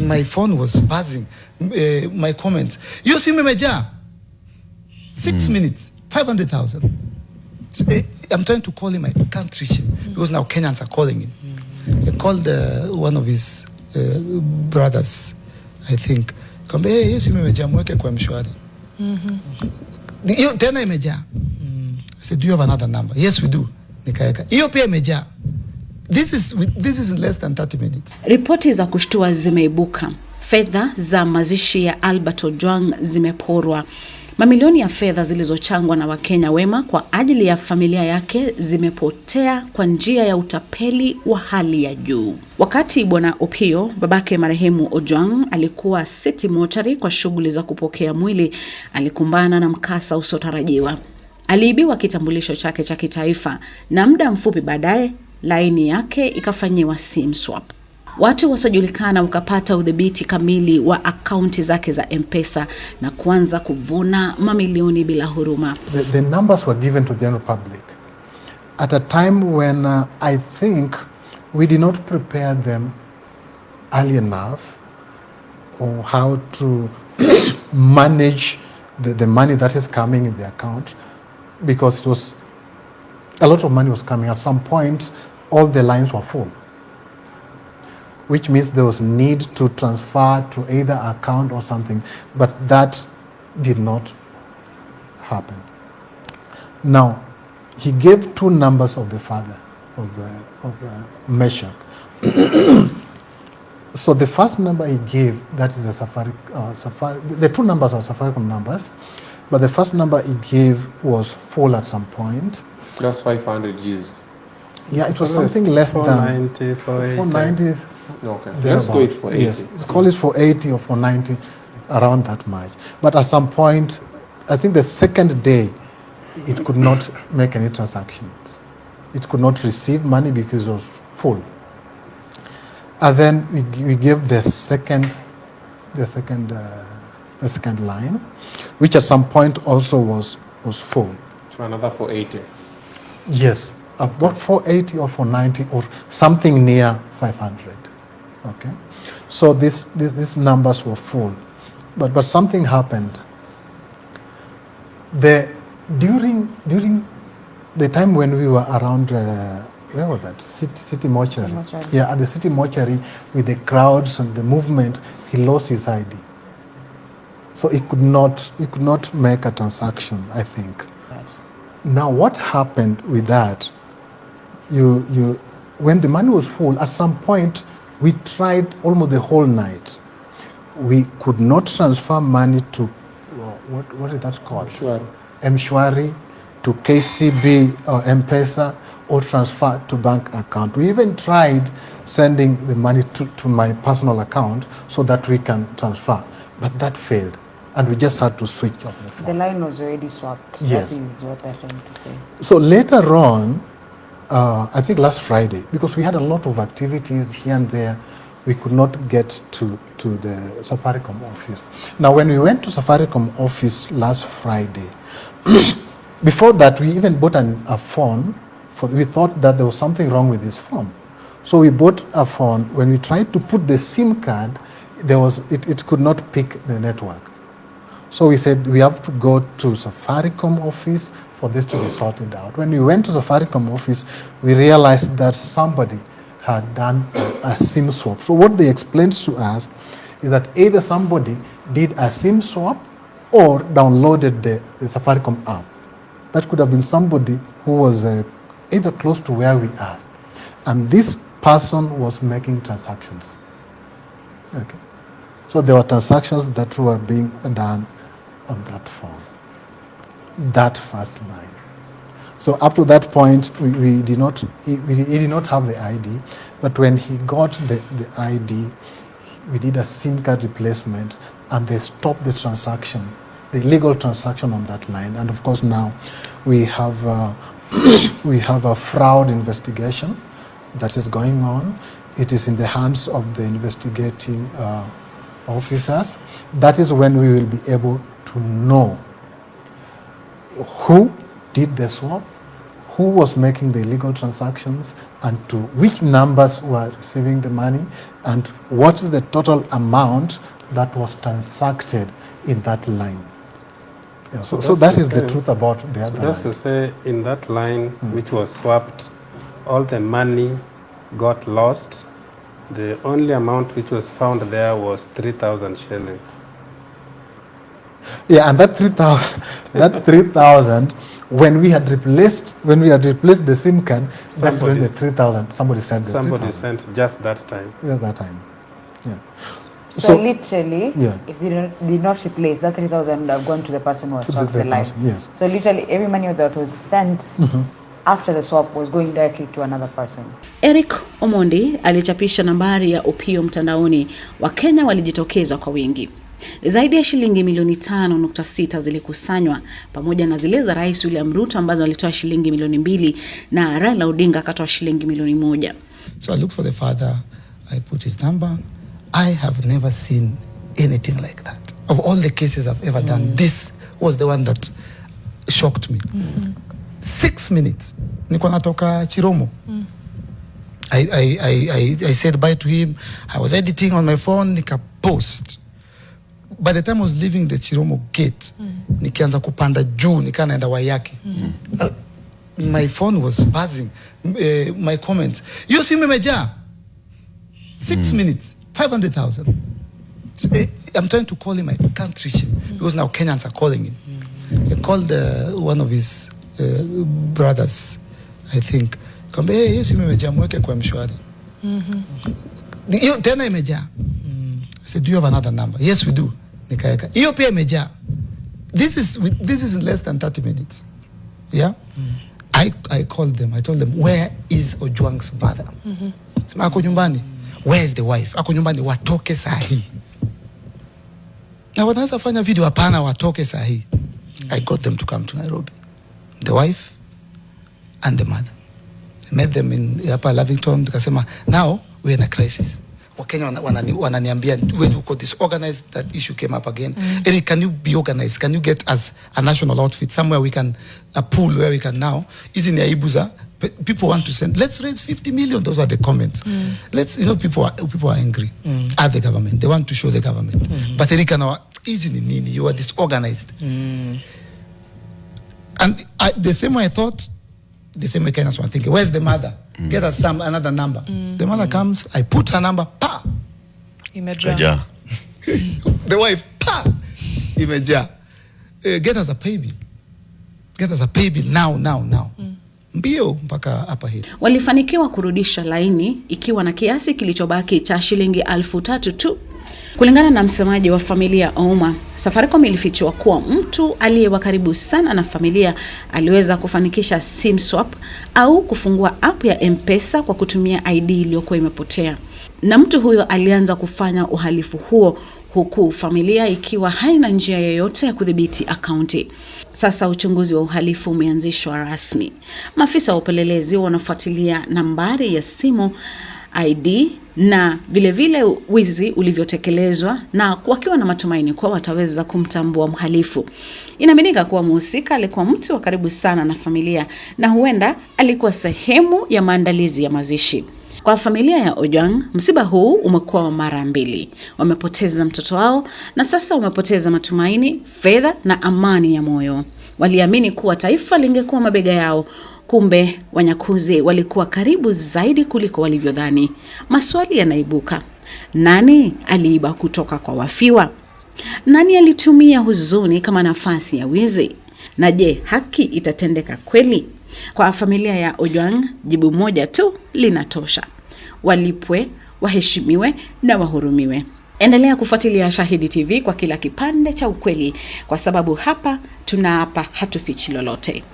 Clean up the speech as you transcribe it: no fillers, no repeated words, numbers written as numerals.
my phone was buzzing. My comments. You see me, Meja? 6 minutes, 500,000. So, I'm trying to call him. I can't reach him because now Kenyans are calling him. I called one of his brothers, I think. Come, hey, you see me, Meja? Mweke kwa mshwari. Tena Meja. I said, do you have another number? Yes, we do. Nikaeka. Hiyo pia Meja. This is in less than 30 minutes. Ripoti za kushtua zimeibuka. Fedha za mazishi ya Albert Ojwang zimeporwa. Mamilioni ya fedha zilizochangwa na Wakenya wema kwa ajili ya familia yake zimepotea kwa njia ya utapeli wa hali ya juu. Wakati Bwana Opio, babake marehemu Ojwang, alikuwa City Mortuary kwa shughuli za kupokea mwili, alikumbana na mkasa usiotarajiwa. Aliibiwa kitambulisho chake cha kitaifa na muda mfupi baadaye laini yake ikafanyiwa SIM swap. Watu wasiojulikana wakapata udhibiti kamili wa akaunti zake za M-Pesa na kuanza kuvuna mamilioni bila huruma. The numbers were given to the general public at a time when I think we did not prepare them early enough on how to manage the money that is coming in the account, because it was a lot of money was coming. At some point, all the lines were full, which means there was need to transfer to either account or something, but that did not happen. Now, he gave two numbers of the father of Meshach. So the first number he gave, that is the two numbers are Safaricom numbers, but the first number he gave was full at some point. That's 500 Gs. Yeah, it was something less 490, than 480. 490. Okay, let's do it for 80. Yes, call it for 80 or for 90, around that much. But at some point, I think the second day, it could not make any transactions. It could not receive money because it was full. And then we gave the second line, which at some point also was full. To another 480. Yes, about 480 or 490 or something near 500. Okay, so these numbers were full, but something happened. During the time when we were around, where was that? City Mortuary. Yeah, at the City Mortuary with the crowds and the movement, he lost his ID. So he could not make a transaction, I think. Now, what happened with that? When the money was full, at some point, we tried almost the whole night. We could not transfer money to, what is that called? M-Shwari, to KCB or M-Pesa, or transfer to bank account. We even tried sending the money to my personal account so that we can transfer, but that failed. And we just had to switch off the phone. The line was already swapped. Yes. That is what they're trying to say. So later on, I think last Friday, because we had a lot of activities here and there, we could not get to the Safaricom office. Now, when we went to Safaricom office last Friday, before that, we even bought a phone. We thought that there was something wrong with this phone. So we bought a phone. When we tried to put the SIM card, it could not pick the network. So we said we have to go to Safaricom office for this to be sorted out. When we went to Safaricom office, we realized that somebody had done a SIM swap. So what they explained to us is that either somebody did a SIM swap or downloaded the Safaricom app. That could have been somebody who was either close to where we are. And this person was making transactions. Okay. So there were transactions that were being done on that phone, that first line. So up to that point, he did not have the ID, but when he got the ID, we did a SIM card replacement, and they stopped the transaction, the illegal transaction on that line. And of course now we have a fraud investigation that is going on. It is in the hands of the investigating officers. That is when we will be able to know who did the swap, who was making the illegal transactions and to which numbers were receiving the money and what is the total amount that was transacted in that line. Yeah, so that is the truth about the other Just line. to say, in that line which was swapped, all the money got lost. The only amount which was found there was 3,000 shillings. Yeah, and that 3,000, when we had replaced the SIM card, that's when the 3,000. Somebody sent the Somebody 3,000. sent just that time. Yeah, that time. Yeah. So literally, yeah. if they did not replace, that 3,000 would have gone to the person who was swapped the line. Yes. So literally, every money that was sent after the swap was going directly to another person. Eric Omondi alichapisha nambari ya Opio mtandaoni. Wakenya walijitokeza kwa wingi. Zaidi ya shilingi milioni 5.6 zilikusanywa pamoja na zile za Rais William Ruto ambazo alitoa shilingi milioni 2 na Raila Odinga akatoa shilingi milioni 1. So I looked for the father, I put his number. I have never seen anything like that. Of all the cases I've ever done, this was the one that shocked me. 6 minutes. Niko natoka Chiromo. I said bye to him. I was editing on my phone, nika post. By the time I was leaving the Chiromo gate, nikianza kupanda juu, nika naenda Wayaki. My phone was buzzing. My comments. You see me meja? 6 minutes, 500,000. So, I'm trying to call him, I can't reach him because now Kenyans are calling him. I called one of his brothers, I think. Kambe, hey, you see me meja, mweke kwa mshwari. Tena imeja. I said, do you have another number? Yes, we do. Nikaeka. Iyo pia imeja. This is in less than 30 minutes. Yeah? I called them. I told them, where is Ojwang's mother? Sema ako nyumbani. Where is the wife? Ako nyumbani, watoke sahi. Na wanaanza fanya video, hapana watoke sahi. I got them to come to Nairobi. The wife and the mother. I met them in Upper Lavington. Tukasema, now we're in a crisis. Wakenya wananiambia, when you got disorganized, that issue came up again. Eric, can you be organized? Can you get us a national outfit somewhere we can, a pool where we can now? Is in Aibuza. People want to send, let's raise 50 million. Those are the comments. Let's, people are angry at the government. They want to show the government. But Eric, you are disorganized. And the same way I thought, the same way Kenyans were thinking, where's the mother? Get us another number. The mother comes, I put her number, pa! Imeja. The wife, pa! Imeja. Get us a pay bill. Get us a pay bill now. Mbio mpaka hapa hili. Walifanikiwa kurudisha laini ikiwa na kiasi kilichobaki cha shilingi 3,000 tu. Kulingana na msemaji wa Familia Ouma, Safaricom ilifichua kuwa mtu aliyewa karibu sana na Familia aliweza kufanikisha SIM swap au kufungua app ya M-Pesa kwa kutumia ID iliyokuwa imepotea. Na mtu huyo alianza kufanya uhalifu huo huku Familia ikiwa haina njia yoyote ya kudhibiti akaunti. Sasa uchunguzi wa uhalifu umeanzishwa rasmi. Maafisa wa upelelezi wanafuatilia nambari ya simu, ID na vile wizi ulivyotekelezwa na wakiwa na matumaini kuwa wataweza kumtambua mhalifu. Inaaminika kuwa mhusika alikuwa mtu wa karibu sana na Familia na huenda alikuwa sehemu ya maandalizi ya mazishi. Kwa familia ya Ojwang, msiba huu umekuwa wa mara mbili. Wamepoteza mtoto wao na sasa wamepoteza matumaini, fedha na amani ya moyo. Waliamini kuwa taifa lingekuwa mabega yao, kumbe wanyakuzi walikuwa karibu zaidi kuliko walivyodhani. Maswali yanaibuka. Nani aliiba kutoka kwa wafiwa? Nani alitumia huzuni kama nafasi ya wizi? Na je, haki itatendeka kweli? Kwa familia ya Ojwang, jibu moja tu linatosha. Walipwe, waheshimiwe na wahurumiwe. Endelea kufuatilia Shahidi TV kwa kila kipande cha ukweli, kwa sababu hapa tunaapa hatufichi lolote.